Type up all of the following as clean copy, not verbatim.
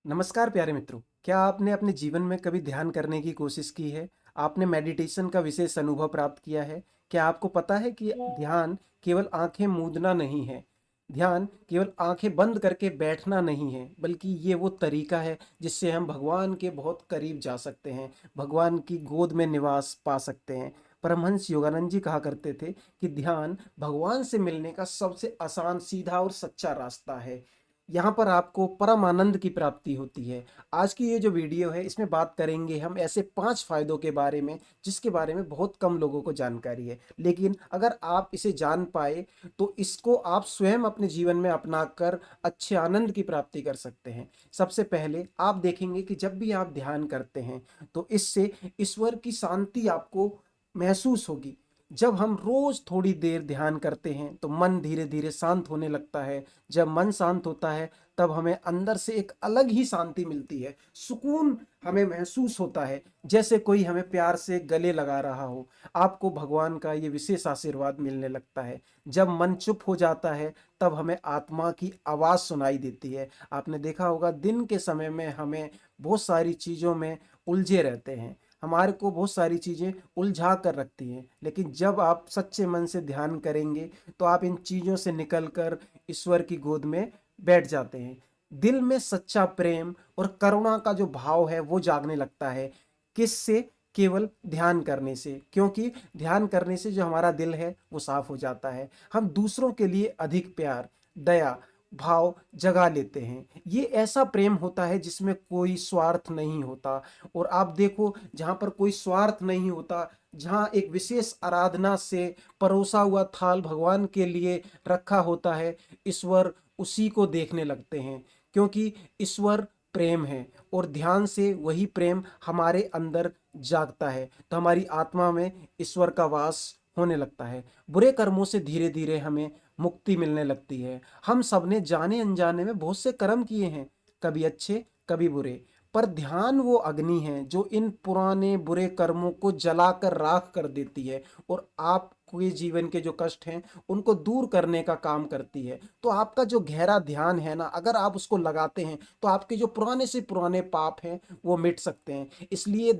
नमस्कार प्यारे मित्रों, क्या आपने अपने जीवन में कभी ध्यान करने की कोशिश की है? आपने मेडिटेशन का विशेष अनुभव प्राप्त किया है? क्या आपको पता है कि ध्यान केवल आंखें मूंदना नहीं है? ध्यान केवल आंखें बंद करके बैठना नहीं है, बल्कि ये वो तरीका है जिससे हम भगवान के बहुत करीब जा सकते हैं, भगवान की गोद में निवास पा सकते हैं। परमहंस योगानंद जी कहा करते थे कि ध्यान भगवान से मिलने का सबसे आसान, सीधा और सच्चा रास्ता है। यहाँ पर आपको परम आनंद की प्राप्ति होती है। आज की ये जो वीडियो है, इसमें बात करेंगे हम ऐसे 5 फायदों के बारे में जिसके बारे में बहुत कम लोगों को जानकारी है। लेकिन अगर आप इसे जान पाए तो इसको आप स्वयं अपने जीवन में अपनाकर अच्छे आनंद की प्राप्ति कर सकते हैं। सबसे पहले आप देखेंगे कि जब भी आप ध्यान करते हैं तो इससे ईश्वर की शांति आपको महसूस होगी। जब हम रोज थोड़ी देर ध्यान करते हैं तो मन धीरे धीरे शांत होने लगता है। जब मन शांत होता है तब हमें अंदर से एक अलग ही शांति मिलती है, सुकून हमें महसूस होता है, जैसे कोई हमें प्यार से गले लगा रहा हो। आपको भगवान का ये विशेष आशीर्वाद मिलने लगता है। जब मन चुप हो जाता है तब हमें आत्मा की आवाज़ सुनाई देती है। आपने देखा होगा दिन के समय में हमें बहुत सारी चीज़ों में उलझे रहते हैं, हमारे को बहुत सारी चीज़ें उलझा कर रखती हैं। लेकिन जब आप सच्चे मन से ध्यान करेंगे तो आप इन चीज़ों से निकल कर ईश्वर की गोद में बैठ जाते हैं। दिल में सच्चा प्रेम और करुणा का जो भाव है वो जागने लगता है। किससे? केवल ध्यान करने से। क्योंकि ध्यान करने से जो हमारा दिल है वो साफ हो जाता है। हम दूसरों के लिए अधिक प्यार, दया भाव जगा लेते हैं। ये ऐसा प्रेम होता है जिसमें कोई स्वार्थ नहीं होता। और आप देखो, जहाँ पर कोई स्वार्थ नहीं होता, जहाँ एक विशेष आराधना से परोसा हुआ थाल भगवान के लिए रखा होता है, ईश्वर उसी को देखने लगते हैं। क्योंकि ईश्वर प्रेम है और ध्यान से वही प्रेम हमारे अंदर जागता है तो हमारी आत्मा में ईश्वर का वास होने लगता है। बुरे कर्मों से धीरे धीरे हमें मुक्ति मिलने लगती है। हम सबने जाने अनजाने में बहुत से कर्म किए हैं, कभी अच्छे कभी बुरे। पर ध्यान वो अग्नि है जो इन पुराने बुरे कर्मों को जलाकर राख कर देती है और आपके जीवन के जो कष्ट हैं उनको दूर करने का काम करती है। तो आपका जो गहरा ध्यान है ना, अगर आप उसको लगाते हैं तो आपके जो पुराने से पुराने पाप हैं वो मिट सकते हैं। इसलिए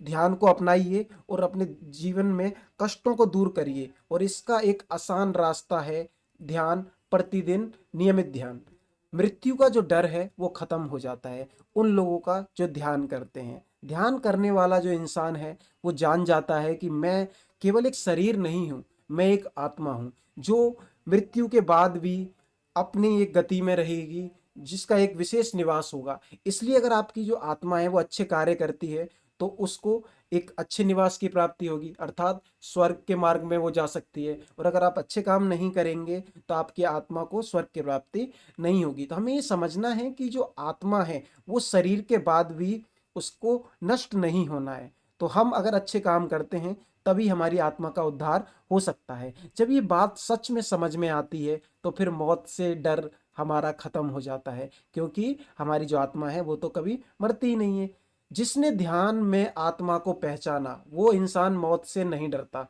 ध्यान को अपनाइए और अपने जीवन में कष्टों को दूर करिए। और इसका एक आसान रास्ता है ध्यान, प्रतिदिन नियमित ध्यान। मृत्यु का जो डर है वो खत्म हो जाता है उन लोगों का जो ध्यान करते हैं। ध्यान करने वाला जो इंसान है वो जान जाता है कि मैं केवल एक शरीर नहीं हूँ, मैं एक आत्मा हूँ जो मृत्यु के बाद भी अपनी एक गति में रहेगी, जिसका एक विशेष निवास होगा। इसलिए अगर आपकी जो आत्मा है वो अच्छे कार्य करती है तो उसको एक अच्छे निवास की प्राप्ति होगी, अर्थात स्वर्ग के मार्ग में वो जा सकती है। और अगर आप अच्छे काम नहीं करेंगे तो आपकी आत्मा को स्वर्ग की प्राप्ति नहीं होगी। तो हमें ये समझना है कि जो आत्मा है वो शरीर के बाद भी उसको नष्ट नहीं होना है। तो हम अगर अच्छे काम करते हैं तभी हमारी आत्मा का उद्धार हो सकता है। जब ये बात सच में समझ में आती है तो फिर मौत से डर हमारा खत्म हो जाता है, क्योंकि हमारी जो आत्मा है वो तो कभी मरती ही नहीं है। जिसने ध्यान में आत्मा को पहचाना वो इंसान मौत से नहीं डरता।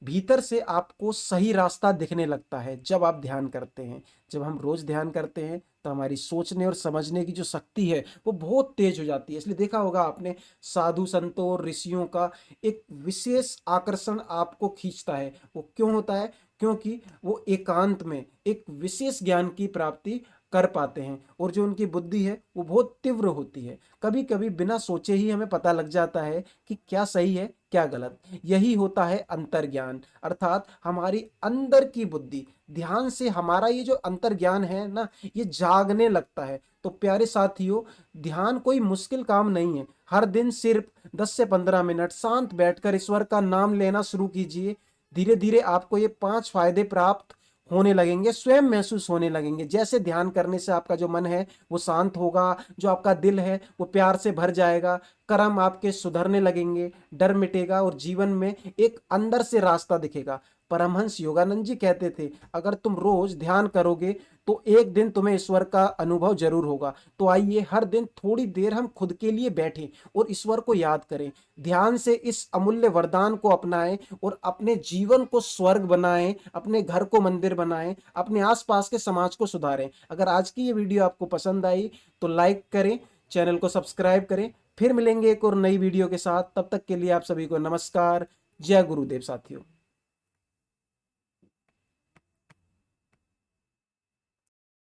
भीतर से आपको सही रास्ता दिखने लगता है जब आप ध्यान करते हैं। जब हम रोज ध्यान करते हैं तो हमारी सोचने और समझने की जो शक्ति है वो बहुत तेज हो जाती है। इसलिए देखा होगा आपने, साधु संतों और ऋषियों का एक विशेष आकर्षण आपको खींचता है। वो क्यों होता है? क्योंकि वो एकांत में एक विशेष ज्ञान की प्राप्ति कर पाते हैं और जो उनकी बुद्धि है वो बहुत तीव्र होती है। कभी कभी बिना सोचे ही हमें पता लग जाता है कि क्या सही है क्या गलत। यही होता है अंतर्ज्ञान, अर्थात हमारी अंदर की बुद्धि। ध्यान से हमारा ये जो अंतर्ज्ञान है ना, ये जागने लगता है। तो प्यारे साथियों, ध्यान कोई मुश्किल काम नहीं है। हर दिन सिर्फ 10 से 15 मिनट शांत बैठकर ईश्वर का नाम लेना शुरू कीजिए। धीरे धीरे आपको ये 5 फायदे प्राप्त होने लगेंगे, स्वयं महसूस होने लगेंगे। जैसे ध्यान करने से आपका जो मन है वो शांत होगा, जो आपका दिल है वो प्यार से भर जाएगा, कर्म आपके सुधरने लगेंगे, डर मिटेगा और जीवन में एक अंदर से रास्ता दिखेगा। परमहंस योगानंद जी कहते थे, अगर तुम रोज ध्यान करोगे तो एक दिन तुम्हें ईश्वर का अनुभव जरूर होगा। तो आइए हर दिन थोड़ी देर हम खुद के लिए बैठें और ईश्वर को याद करें, ध्यान से इस अमूल्य वरदान को अपनाएं और अपने जीवन को स्वर्ग बनाएं, अपने घर को मंदिर बनाएं, अपने आसपास के समाज को सुधारें। अगर आज की ये वीडियो आपको पसंद आई तो लाइक करें, चैनल को सब्सक्राइब करें। फिर मिलेंगे एक और नई वीडियो के साथ, तब तक के लिए आप सभी को नमस्कार। जय गुरुदेव साथियों।